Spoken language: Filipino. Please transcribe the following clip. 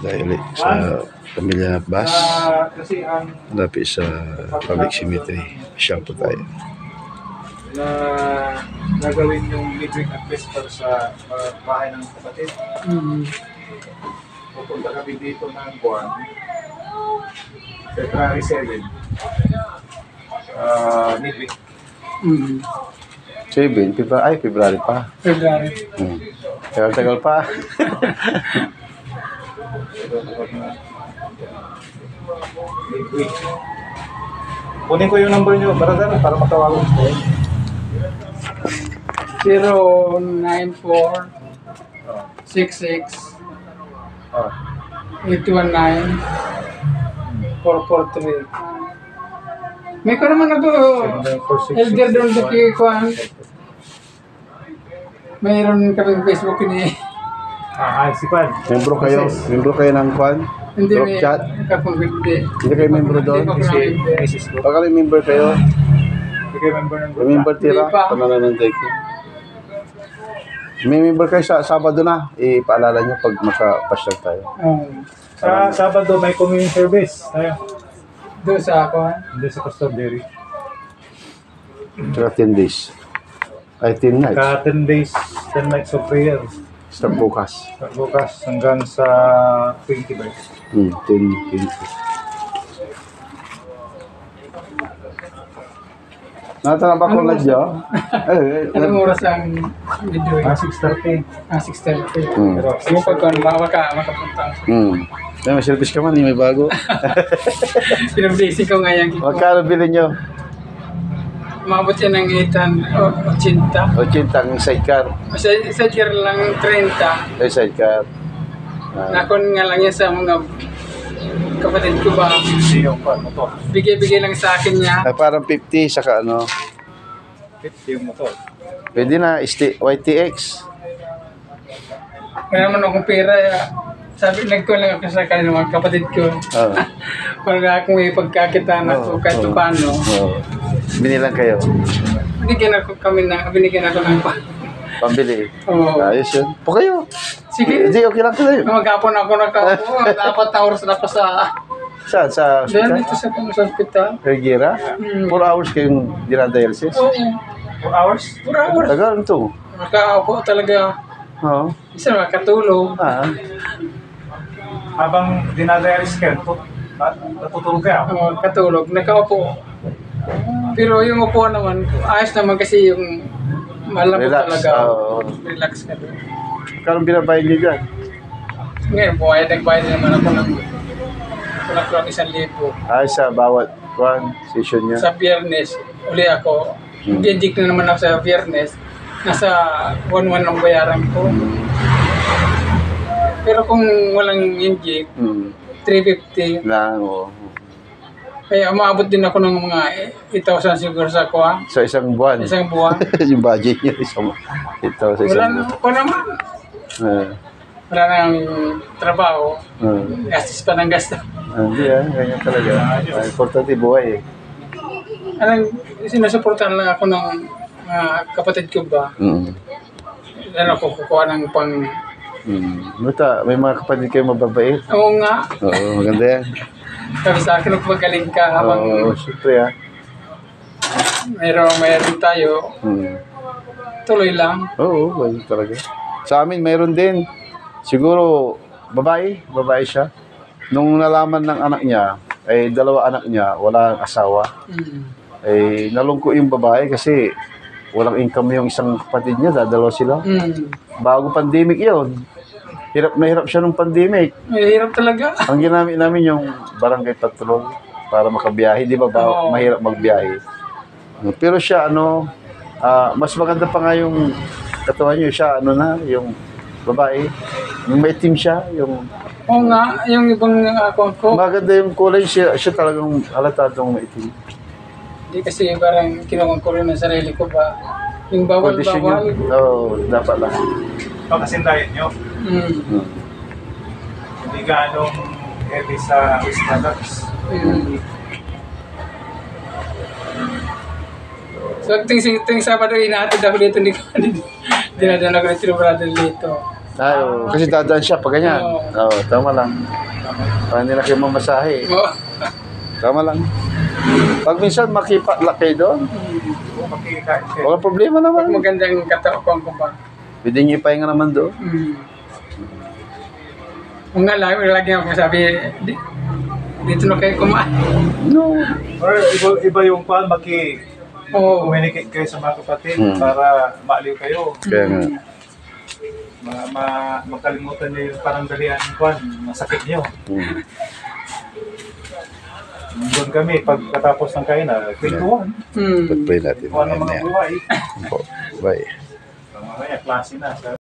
dahil sa pamilya Bas, malapit sa public cemetery. Siya po tayo. Na nagawin yung midweek address para sa bahay ng kapatid. Pupunta kami dito ng buwan. February 7. Midweek. 7, February pa. February. Tagal-tagal pa. Midweek. Kunin ko yung number nyo, brother, para matawagan ko. 094 66 819 443. May ko naman ako elder doon sa Kikuan. Mayroon kami Facebook ni. Si Pan. Membro kayo ng Kwan? Hindi Group may chat? kapag-hindi. Hindi kayo membro doon? Pag kayo member kayo, Hindi kayo member ng group. member tira, Hindi pa. panananantay ko. May member kayo sa Sabado na, ipaalala nyo pag makapasyal tayo. Sa Sabado may community service. Tayo. Doon sa ako. Hindi sa custodiary. Tsaka 10 days. Ay, 10 nights. Ka 10 days, 10 nights of prayer. Start bukas. Bukas hanggang sa 20 ba? 10, 20. Natala ba ko na dyan? Anong oras ang midweek? 6:30. 6:30. Pero Sige pag makapunta. May service ka man, may bago. Pinabisi ko nga yan. Magkano bilhin nyo? Umabot yan ng 80. 80 ang sidecar. Sa year lang 30. Ay, sidecar. Nakon nga lang yan sa mga kapatid ko ba. yung motor. Bigay-bigay lang sa akin niya. Ay, parang 50, saka ano. 50 yung motor. Pwede na, YTX. Kaya naman akong pera. Sabi, nagko lang ako sa kanila mga kapatid ko. Oh. Para kung may pagkakitaan ako kahit paano. Oh. Binilang kayo. Binigyan ako ng Pambili. Oo. Ayos yun. Po kayo. Sige. Hindi, okay lang kayo. Magkapon ako nakaupo. 4 na oras na pa sa... Saan? Sa Diyan hospital? dito sa hospital. Regira? 4 hours kayong dinadialysis? Oo. 4 hours? 4 hours. Tagal ito. Nakaupo talaga. Oo. Isa makatulog. Habang dinadialysis ka, natutulog ka. Katulog. Nakaupo. Pero yung upuan naman, ayos naman kasi yung malambot Relax. talaga. Oo. Relax ka doon. Kano binabayad niyo dyan? Ngayon, nagbayad naman ako ng kulang 1,000. Ay, sa bawat session niya. Sa Biyernes, uli ako. Inject na naman ako sa Biyernes. Nasa 1,100 ang bayaran ko. Pero kung walang inject, 350. Lang, oo. Kaya umabot din ako ng mga 8,000 siguro sa kuha. Sa isang buwan. Isang buwan. Yung budget niya, ito sa isang buwan. Wala naman. Wala nang trabaho. Gastos pa ng gastos. Hindi ganyan talaga. Importante buhay eh. Sinusuportahan lang ako ng kapatid ko ba? Lalo ako kukuha ng pang... Buta, may mga kapatid kayo mababait. Oo nga. Oo, maganda yan. Sabi sa akin, magpagaling ka habang Oo, syempre mayroon tayo. Tuloy lang. Oo, ganyan talaga. Sa amin, mayroon din. Siguro, babae siya. Nung nalaman ng anak niya, ay 2 anak niya, wala asawa. Ay nalungkot yung babae kasi walang income yung isang kapatid niya, dadalawa sila. Bago pandemic yun. Hirap na hirap siya nung pandemic. Mahirap talaga. Ang ginamit namin yung barangay patrol para makabiyahe, di ba? Mahirap magbiyahe. Pero siya, mas maganda pa nga yung katawan niyo siya, yung babae. Yung may team siya, yung... Oo nga, yung ibang ko. Maganda yung kulay, siya talagang halatadong may team. Hindi kasi parang kinukuha ko rin ng sarili ko ba. Yung bawal. Oo, dapat lang. Pagkasindayan nyo, hindi ganong heavy sa products. So, ting Sabado, inaatid ako dito. Dinadala ko ng tiro brother dito. Ay, kasi dadaan siya pag ganyan. Oo. Oo, tama lang. Para hindi na kayo mamasahe. Oo. Tama lang. Pag minsan makipalaki doon, Kung makikain kayo. wala problema Pag naman. magandang katawan ko ba? Pwede niyo ipahinga naman doon. Kung nga lagi ako sabi, dito na kayo kumain. No. Or iba yung kwan, Oo. communicate kayo sa mga kapatid Hmm. para maaliw kayo. Kaya nga. Makalimutan niyo yung parang dalian ng kwan, masakit niyo. Hmm. Doon kami, pagkatapos ng kainan, kwentuhan. Pag-pray natin. Kung ano mga buhay. Bye. Mamaya, klase na.